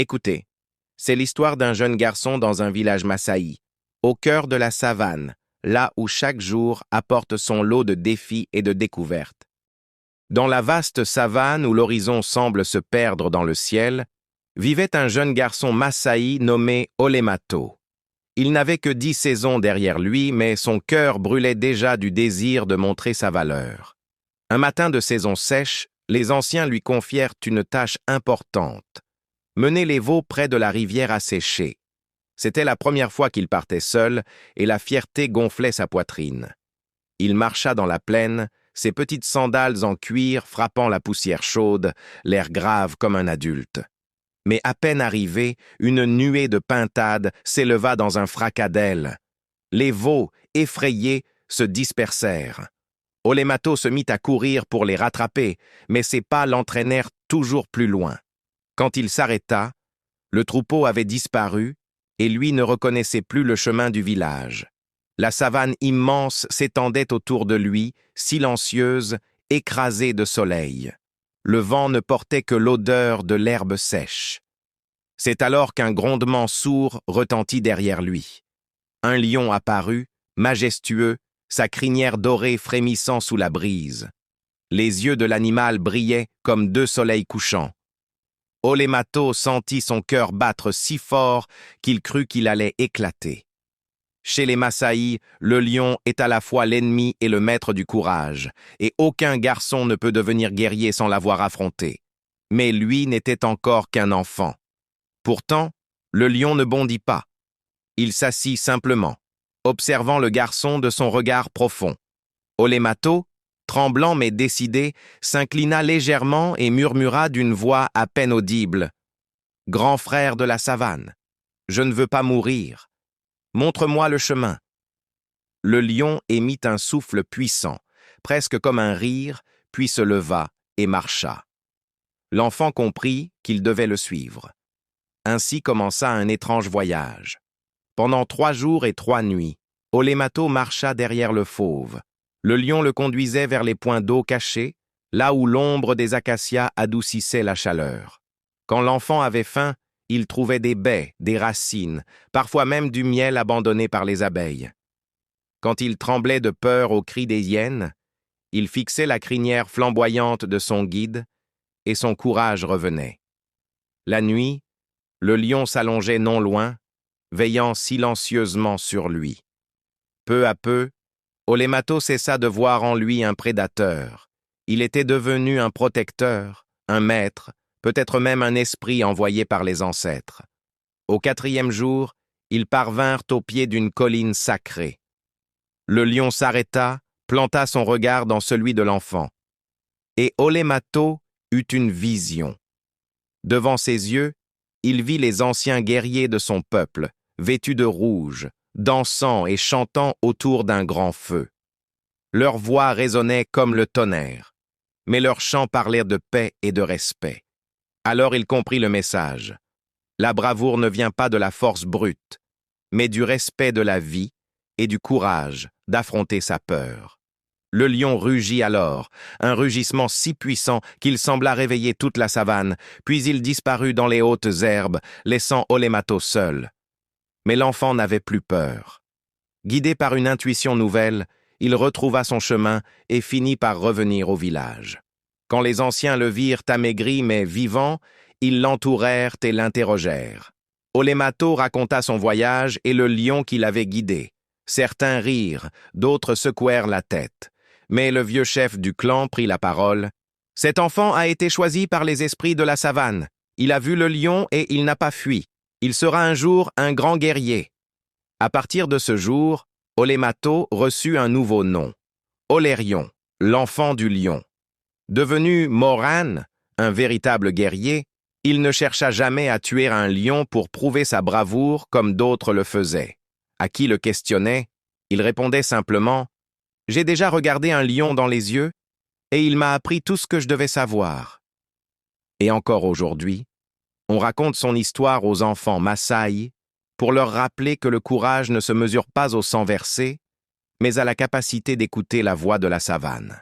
Écoutez, c'est l'histoire d'un jeune garçon dans un village Massaï, au cœur de la savane, là où chaque jour apporte son lot de défis et de découvertes. Dans la vaste savane où l'horizon semble se perdre dans le ciel, vivait un jeune garçon Massaï nommé Olemato. Il n'avait que 10 saisons derrière lui, mais son cœur brûlait déjà du désir de montrer sa valeur. Un matin de saison sèche, les anciens lui confièrent une tâche importante: mener les veaux près de la rivière asséchée. C'était la première fois qu'il partait seul, et la fierté gonflait sa poitrine. Il marcha dans la plaine, ses petites sandales en cuir frappant la poussière chaude, l'air grave comme un adulte. Mais à peine arrivé, une nuée de pintades s'éleva dans un fracas d'ailes. Les veaux, effrayés, se dispersèrent. Olemato se mit à courir pour les rattraper, mais ses pas l'entraînèrent toujours plus loin. Quand il s'arrêta, le troupeau avait disparu et lui ne reconnaissait plus le chemin du village. La savane immense s'étendait autour de lui, silencieuse, écrasée de soleil. Le vent ne portait que l'odeur de l'herbe sèche. C'est alors qu'un grondement sourd retentit derrière lui. Un lion apparut, majestueux, sa crinière dorée frémissant sous la brise. Les yeux de l'animal brillaient comme deux soleils couchants. Olemato sentit son cœur battre si fort qu'il crut qu'il allait éclater. Chez les Massaï, le lion est à la fois l'ennemi et le maître du courage, et aucun garçon ne peut devenir guerrier sans l'avoir affronté. Mais lui n'était encore qu'un enfant. Pourtant, le lion ne bondit pas. Il s'assit simplement, observant le garçon de son regard profond. Olemato, tremblant mais décidé, s'inclina légèrement et murmura d'une voix à peine audible: « Grand frère de la savane, je ne veux pas mourir. Montre-moi le chemin. » Le lion émit un souffle puissant, presque comme un rire, puis se leva et marcha. L'enfant comprit qu'il devait le suivre. Ainsi commença un étrange voyage. Pendant 3 jours et 3 nuits, Olemato marcha derrière le fauve. Le lion le conduisait vers les points d'eau cachés, là où l'ombre des acacias adoucissait la chaleur. Quand l'enfant avait faim, il trouvait des baies, des racines, parfois même du miel abandonné par les abeilles. Quand il tremblait de peur aux cris des hyènes, il fixait la crinière flamboyante de son guide, et son courage revenait. La nuit, le lion s'allongeait non loin, veillant silencieusement sur lui. Peu à peu, Olemato cessa de voir en lui un prédateur. Il était devenu un protecteur, un maître, peut-être même un esprit envoyé par les ancêtres. Au 4e jour, ils parvinrent au pied d'une colline sacrée. Le lion s'arrêta, planta son regard dans celui de l'enfant. Et Olemato eut une vision. Devant ses yeux, il vit les anciens guerriers de son peuple, vêtus de rouge, dansant et chantant autour d'un grand feu. Leurs voix résonnaient comme le tonnerre, mais leurs chants parlaient de paix et de respect. Alors il comprit le message. La bravoure ne vient pas de la force brute, mais du respect de la vie et du courage d'affronter sa peur. Le lion rugit alors, un rugissement si puissant qu'il sembla réveiller toute la savane, puis il disparut dans les hautes herbes, laissant Olemato seul. Mais l'enfant n'avait plus peur. Guidé par une intuition nouvelle, il retrouva son chemin et finit par revenir au village. Quand les anciens le virent amaigri mais vivant, ils l'entourèrent et l'interrogèrent. Olemato raconta son voyage et le lion qui l'avait guidé. Certains rirent, d'autres secouèrent la tête. Mais le vieux chef du clan prit la parole. « Cet enfant a été choisi par les esprits de la savane. Il a vu le lion et il n'a pas fui. Il sera un jour un grand guerrier. » À partir de ce jour, Olemato reçut un nouveau nom. Olerion, l'enfant du lion. Devenu Moran, un véritable guerrier, il ne chercha jamais à tuer un lion pour prouver sa bravoure comme d'autres le faisaient. À qui le questionnait, il répondait simplement: « J'ai déjà regardé un lion dans les yeux et il m'a appris tout ce que je devais savoir. » Et encore aujourd'hui, on raconte son histoire aux enfants Massaï pour leur rappeler que le courage ne se mesure pas au sang versé, mais à la capacité d'écouter la voix de la savane.